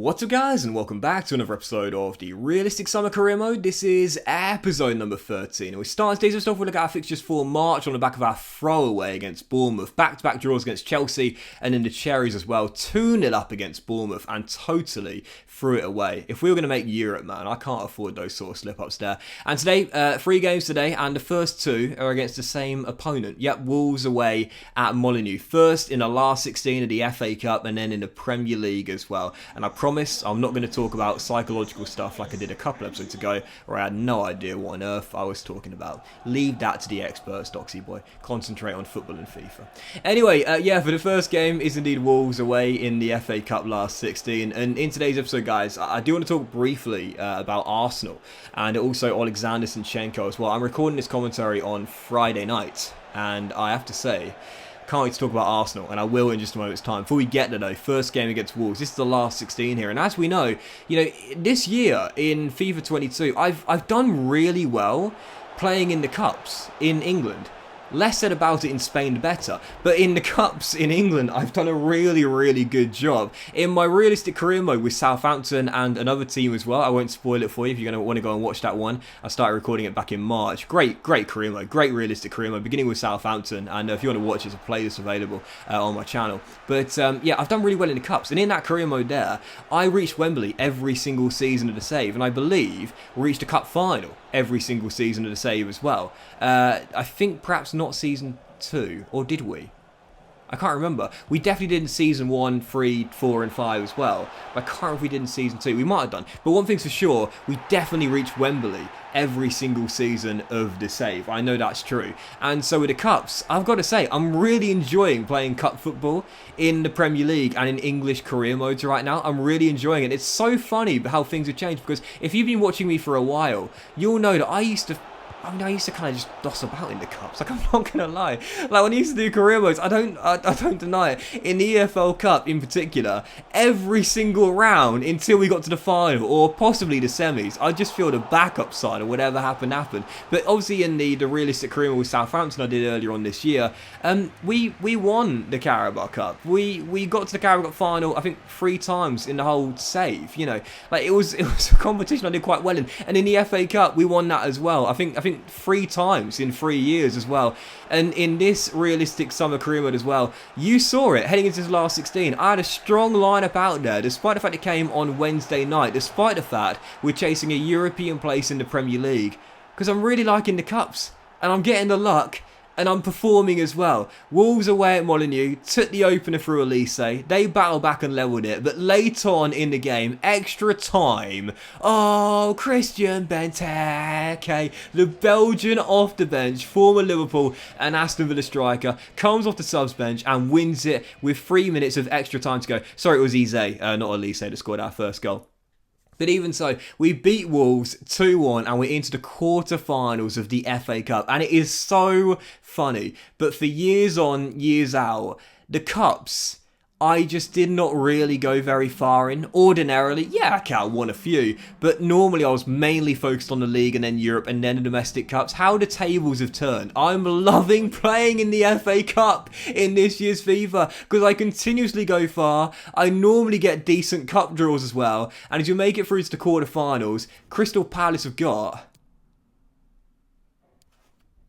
What's up guys, and welcome back to another episode of the Realistic Summer Career Mode. This is episode number 13, and we start today's stuff with a look at our fixtures for March on the back of our throwaway against Bournemouth, back-to-back draws against Chelsea, and then the Cherries as well, 2-0 up against Bournemouth, and totally threw it away. If we were going to make Europe, man, I can't afford those sort of slip-ups there. And today, 3 games today, and the first 2 are against the same opponent. Yep, Wolves away at Molineux, first in the last 16 of the FA Cup, and then in the Premier League as well. And I promise I'm not going to talk about psychological stuff like I did a couple episodes ago, where I had no idea what on earth I was talking about. Leave that to the experts, Doxy boy. Concentrate on football and FIFA. Anyway, for the first game is indeed Wolves away in the FA Cup last 16. And in today's episode, guys, I do want to talk briefly about Arsenal and also Alexander Zinchenko as well. I'm recording this commentary on Friday night, and I have to say, can't wait to talk about Arsenal, and I will in just a moment's time. Before we get there though, first game against Wolves, this is the last 16 here, and as we know, this year in FIFA 22, I've done really well playing in the cups in England. Less said about it in Spain, the better. But in the Cups in England, I've done a really, really good job. In my realistic career mode with Southampton and another team as well, I won't spoil it for you if you're going to want to go and watch that one. I started recording it back in March. Great career mode, great realistic career mode, beginning with Southampton. And if you want to watch it, there's a playlist available on my channel. But I've done really well in the Cups. And in that career mode there, I reached Wembley every single season of the save. And I believe we reached a Cup final every single season of the save as well. I think perhaps not season 2, or did we? I can't remember. We definitely did in season 1, 3, 4 and 5 as well. But I can't remember if we did in season 2. We might have done. But one thing's for sure, we definitely reached Wembley every single season of the save. I know that's true. And so with the Cups, I've got to say, I'm really enjoying playing Cup football in the Premier League and in English career modes right now. I'm really enjoying it. It's so funny how things have changed, because if you've been watching me for a while, you'll know that I used to kind of just doss about in the Cups. Like, I'm not gonna lie. Like, when I used to do career modes, I don't deny it. In the EFL Cup in particular, every single round until we got to the final or possibly the semis, I just feel the backup side or whatever happened. But obviously in the realistic career mode with Southampton I did earlier on this year, we won the Carabao Cup. We got to the Carabao Cup final, I think 3 times in the whole save. Like it was a competition I did quite well in. And in the FA Cup we won that as well. I think 3 times in 3 years as well. And in this realistic summer career mode as well, you saw it heading into the last 16. I had a strong lineup out there, despite the fact it came on Wednesday night, despite the fact we're chasing a European place in the Premier League, because I'm really liking the Cups and I'm getting the luck. And I'm performing as well. Wolves away at Molineux took the opener through Elise. They battled back and levelled it. But late on in the game, extra time. Oh, Christian Benteke, the Belgian off the bench, former Liverpool and Aston Villa striker, comes off the subs bench and wins it with 3 minutes of extra time to go. Sorry, it was Eze, not Elise, that scored our first goal. But even so, we beat Wolves 2-1 and we're into the quarterfinals of the FA Cup. And it is so funny. But for years on, years out, the Cups, I just did not really go very far in. Ordinarily, yeah, I won a few. But normally I was mainly focused on the league and then Europe and then the domestic cups. How the tables have turned. I'm loving playing in the FA Cup in this year's FIFA, because I continuously go far. I normally get decent cup draws as well. And as you make it through to the quarterfinals, Crystal Palace have got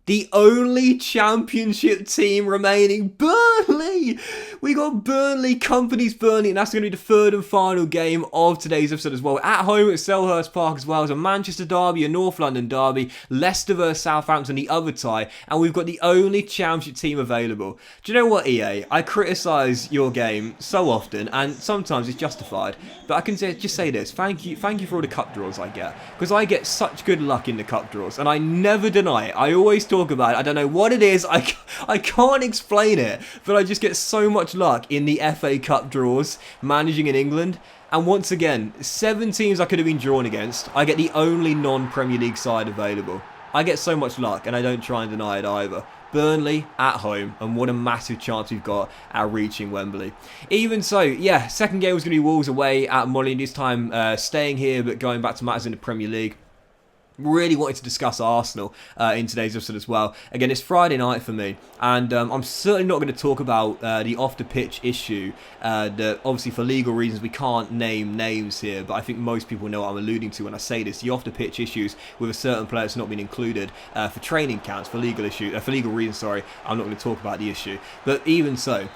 the only championship team remaining, Burnley! We got Burnley, Company's Burnley, and that's going to be the 3rd and final game of today's episode as well. At home at Selhurst Park as well as a Manchester derby, a North London derby, Leicester versus Southampton, the other tie, and we've got the only championship team available. Do you know what, EA? I criticise your game so often, and sometimes it's justified, but I can just say this. Thank you for all the cup draws I get, because I get such good luck in the cup draws, and I never deny it. I always talk about it. I don't know what it is. I can't explain it, but I just get so much luck in the FA Cup draws managing in England. And once again, 7 teams I could have been drawn against. I get the only non-Premier League side available. I get so much luck, and I don't try and deny it either. Burnley at home, and what a massive chance we've got at reaching Wembley. Even so, yeah, second game was going to be Wolves away at Molineux, this time staying here but going back to matters in the Premier League. Really wanted to discuss Arsenal in today's episode as well. Again, it's Friday night for me, and I'm certainly not going to talk about the off-the-pitch issue. That obviously, for legal reasons, we can't name names here, but I think most people know what I'm alluding to when I say this. The off-the-pitch issues with a certain player that's not been included for training camps for legal reasons. Sorry, I'm not going to talk about the issue, but even so.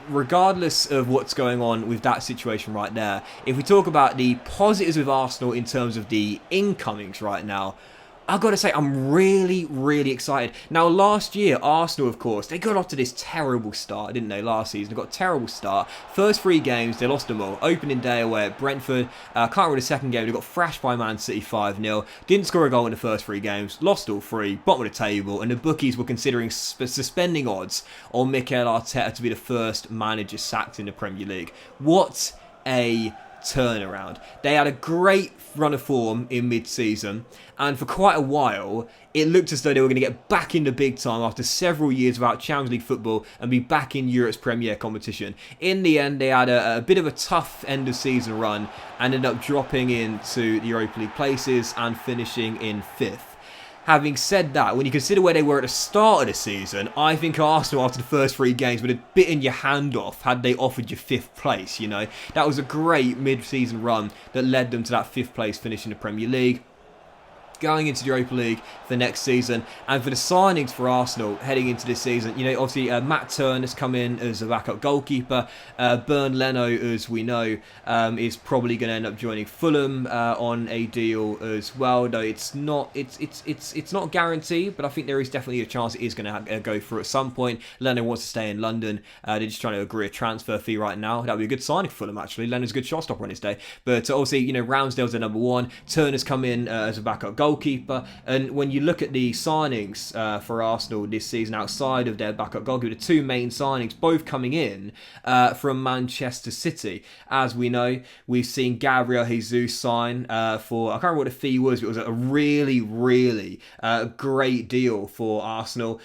Regardless of what's going on with that situation right there, if we talk about the positives with Arsenal in terms of the incomings right now, I've got to say, I'm really, really excited. Now, last year, Arsenal, of course, they got off to this terrible start, didn't they, last season? They got a terrible start. First 3 games, they lost them all. Opening day away at Brentford. Can't remember the second game. They got thrashed by Man City 5-0. Didn't score a goal in the first 3 games. Lost all 3. Bottom of the table. And the bookies were considering suspending odds on Mikel Arteta to be the first manager sacked in the Premier League. What a turnaround. They had a great run of form in mid-season, and for quite a while it looked as though they were going to get back in the big time after several years without Champions League football and be back in Europe's Premier competition. In the end, they had a bit of a tough end of season run and ended up dropping into the Europa League places and finishing in 5th. Having said that, when you consider where they were at the start of the season, I think Arsenal, after the first 3 games, would have bitten your hand off had they offered you 5th place, you know. That was a great mid-season run that led them to that 5th place finish in the Premier League, going into the Europa League for next season. And for the signings for Arsenal heading into this season, you know, obviously Matt Turner's come in as a backup goalkeeper. Bernd Leno, as we know, is probably going to end up joining Fulham on a deal as well, though it's not guaranteed, but I think there is definitely a chance it is going to go through at some point. Leno wants to stay in London. They're just trying to agree a transfer fee right now. That would be a good signing for Fulham, actually. Leno's a good shot stopper on his day. But obviously, you know, Ramsdale's their number 1. Turner's come in as a backup goalkeeper. And when you look at the signings for Arsenal this season outside of their backup goalkeeper, the 2 main signings both coming in from Manchester City. As we know, we've seen Gabriel Jesus sign for, I can't remember what the fee was, but it was a really, really great deal for Arsenal.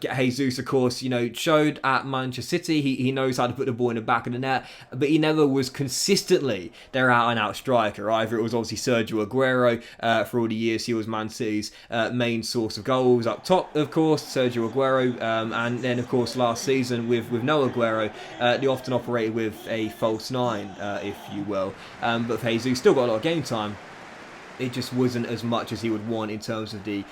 Jesus, of course, you know, showed at Manchester City he knows how to put the ball in the back of the net, but he never was consistently their out-and-out striker. Either it was obviously Sergio Aguero for all the years he was Man City's main source of goals up top, of course, Sergio Aguero, and then of course last season with no Aguero, they often operated with a false 9, if you will, but Jesus still got a lot of game time. It just wasn't as much as he would want in terms of the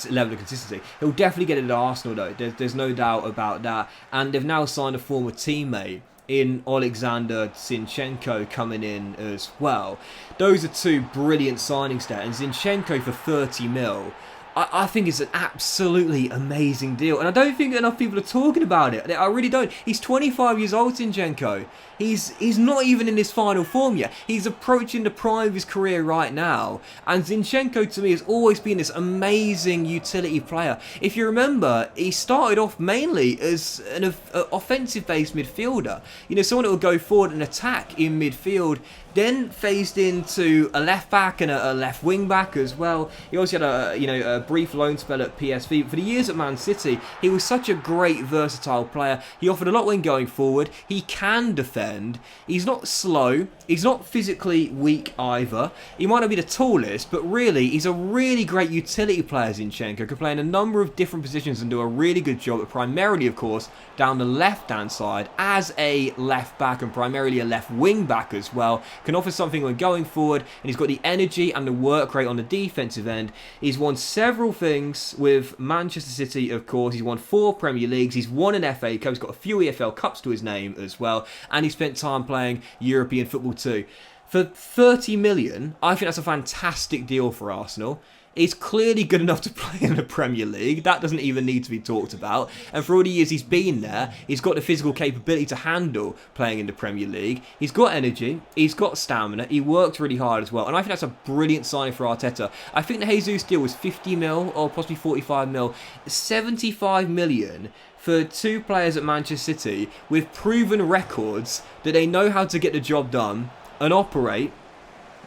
level of consistency. He'll definitely get it at Arsenal though, there's no doubt about that, and they've now signed a former teammate in Alexander Zinchenko coming in as well. Those are 2 brilliant signings there, and Zinchenko for 30 mil. I think it's an absolutely amazing deal, and I don't think enough people are talking about it. I really don't. He's 25 years old, Zinchenko. He's not even in his final form yet. He's approaching the prime of his career right now, and Zinchenko to me has always been this amazing utility player. If you remember, he started off mainly as an offensive-based midfielder. You know, someone that would go forward and attack in midfield, then phased into a left back and a left wing back as well. He also had a brief loan spell at PSV. But for the years at Man City, he was such a great versatile player. He offered a lot when going forward. He can defend. He's not slow. He's not physically weak either. He might not be the tallest, but really, he's a really great utility player, Zinchenko. Can play in a number of different positions and do a really good job, but primarily, of course, down the left-hand side as a left back and primarily a left wing back as well. Can offer something when going forward, and he's got the energy and the work rate on the defensive end. He's won several things with Manchester City, of course. He's won 4 Premier Leagues. He's won an FA Cup. He's got a few EFL Cups to his name as well, and he spent time playing European football too. For 30 million, I think that's a fantastic deal for Arsenal. He's clearly good enough to play in the Premier League. That doesn't even need to be talked about. And for all the years he's been there, he's got the physical capability to handle playing in the Premier League. He's got energy. He's got stamina. He works really hard as well. And I think that's a brilliant signing for Arteta. I think the Jesus deal was 50 mil or possibly 45 mil. 75 million for 2 players at Manchester City with proven records that they know how to get the job done and operate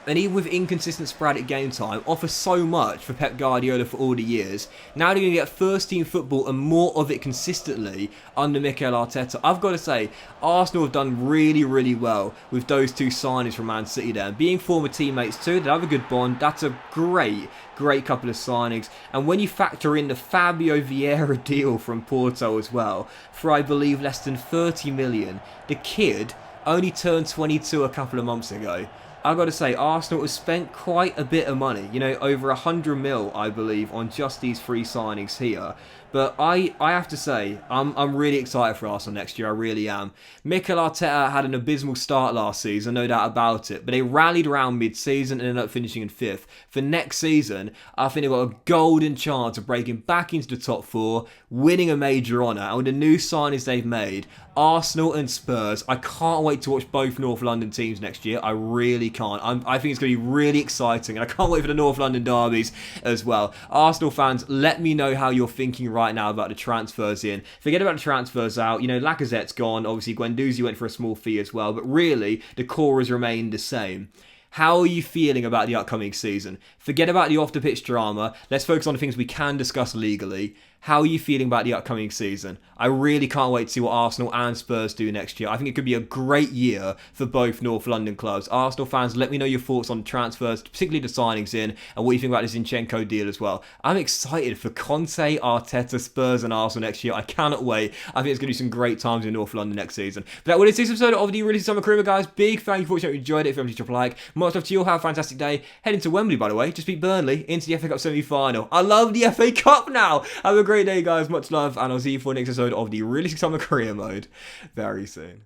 and even with inconsistent sporadic game time, offer so much for Pep Guardiola for all the years. Now they're going to get first team football and more of it consistently under Mikel Arteta. I've got to say, Arsenal have done really, really well with those two signings from Man City there. And being former teammates too, they have a good bond. That's a great couple of signings. And when you factor in the Fabio Vieira deal from Porto as well, for I believe less than 30 million, the kid only turned 22 a couple of months ago. I've got to say, Arsenal has spent quite a bit of money, you know, over 100 mil, I believe, on just these three signings here. But I have to say, I'm really excited for Arsenal next year, I really am. Mikel Arteta had an abysmal start last season, no doubt about it, but they rallied around mid-season and ended up finishing in 5th. For next season, I think they've got a golden chance of breaking back into the top 4, winning a major honour, and with the new signings they've made, Arsenal and Spurs, I can't wait to watch both North London teams next year. I really can't. I think it's going to be really exciting, and I can't wait for the North London derbies as well. Arsenal fans, let me know how you're thinking right now about the transfers in. Forget about the transfers out. You know, Lacazette's gone. Obviously, Guendouzi went for a small fee as well, but really, the core has remained the same. How are you feeling about the upcoming season? Forget about the off-the-pitch drama. Let's focus on the things we can discuss legally. How are you feeling about the upcoming season? I really can't wait to see what Arsenal and Spurs do next year. I think it could be a great year for both North London clubs. Arsenal fans, let me know your thoughts on the transfers, particularly the signings in, and what you think about the Zinchenko deal as well. I'm excited for Conte, Arteta, Spurs and Arsenal next year. I cannot wait. I think it's going to be some great times in North London next season. But that was this episode of the Really Summer Career, guys. Big thank you for watching. If you enjoyed it, if you haven't, drop a like. Much love to you all. Have a fantastic day. Heading to Wembley, by the way. Just beat Burnley into the FA Cup semi-final. I love the FA Cup now. Have a great day, guys. Much love, and I'll see you for the next episode of the Realistic Summer Career Mode very soon.